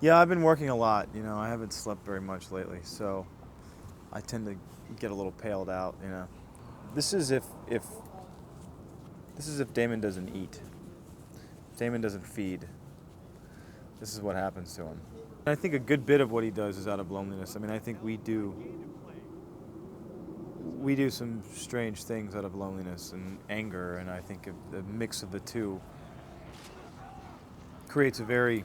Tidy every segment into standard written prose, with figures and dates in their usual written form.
Yeah, I've been working a lot. I haven't slept very much lately, so I tend to get a little paled out. This is if this is if Damon doesn't eat. If Damon doesn't feed. This is what happens to him. I think a good bit of what he does is out of loneliness. I mean, I think we do some strange things out of loneliness and anger, and I think the mix of the two creates a very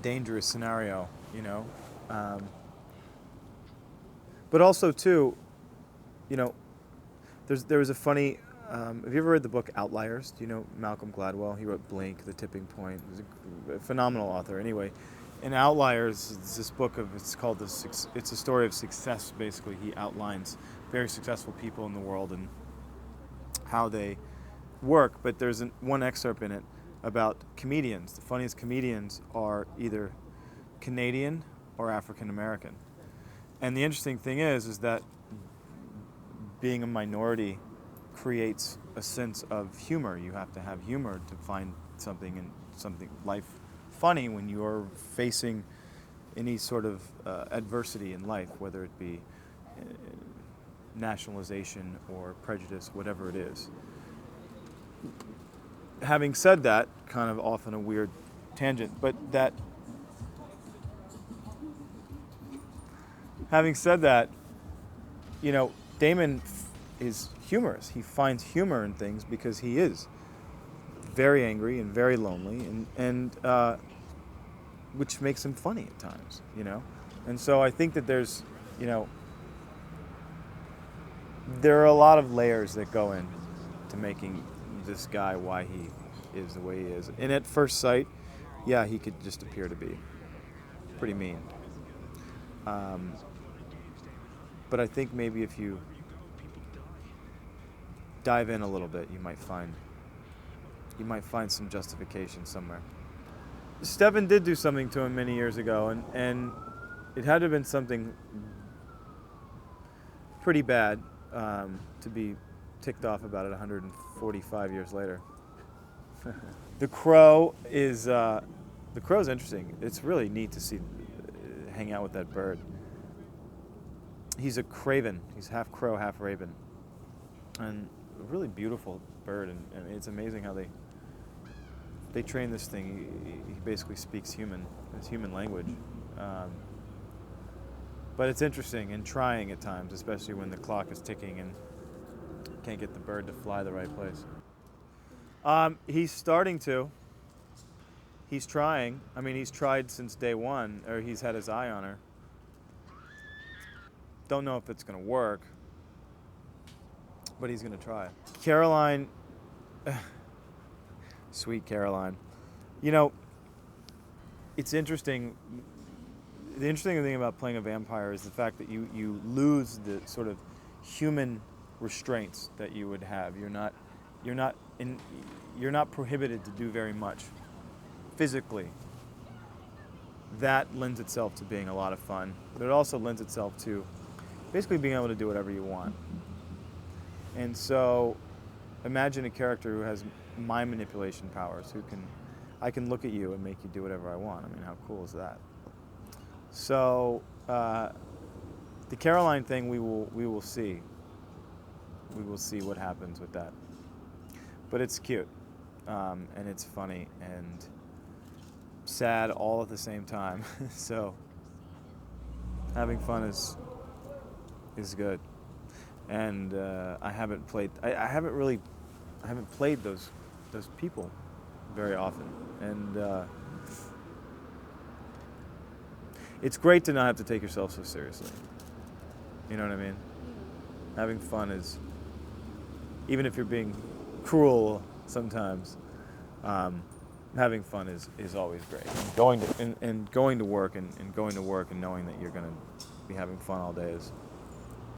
dangerous scenario. But also too, you know, there was a funny. Have you ever read the book Outliers? Do you know Malcolm Gladwell? He wrote Blink, The Tipping Point. He was a phenomenal author. Anyway, in Outliers, it's this book it's called it's a story of success. Basically, he outlines very successful people in the world and how they work. But there's one excerpt in it about comedians. The funniest comedians are either Canadian or African American. And the interesting thing is that being a minority creates a sense of humor. You have to have humor to find something life funny when you are facing any sort of adversity in life, whether it be nationalization or prejudice, whatever it is. Having said that, kind of off on a weird tangent, but having said that, Damon is humorous. He finds humor in things because he is very angry and very lonely, and which makes him funny at times. And so I think that there's there are a lot of layers that go in to making this guy why he is the way he is. And at first sight, yeah, he could just appear to be pretty mean. But I think maybe if you dive in a little bit, you might find some justification somewhere. Stefan did do something to him many years ago, and it had to have been something pretty bad to be ticked off about it 145 years later. The crow is interesting. It's really neat to see hang out with that bird. He's a craven. He's half crow, half raven, and a really beautiful bird. And I mean, it's amazing how they train this thing. He basically speaks human language. But it's interesting and trying at times, especially when the clock is ticking and can't get the bird to fly the right place. He's starting to. He's trying. I mean, he's tried since day one, or he's had his eye on her. Don't know if it's going to work, but he's going to try. Caroline, sweet Caroline. It's interesting. The interesting thing about playing a vampire is the fact that you lose the sort of human restraints that you would have. You're not prohibited to do very much physically. That lends itself to being a lot of fun, but it also lends itself to basically being able to do whatever you want. And so imagine a character who has mind manipulation powers, I can look at you and make you do whatever I want. I mean, how cool is that? So the Caroline thing, we will see. We will see what happens with that. But it's cute, and it's funny and sad all at the same time. So having fun is good. And I haven't played those people very often, and it's great to not have to take yourself so seriously. You know what I mean? Having fun is, even if you're being cruel sometimes, having fun is always great. Going to work and knowing that you're going to be having fun all day is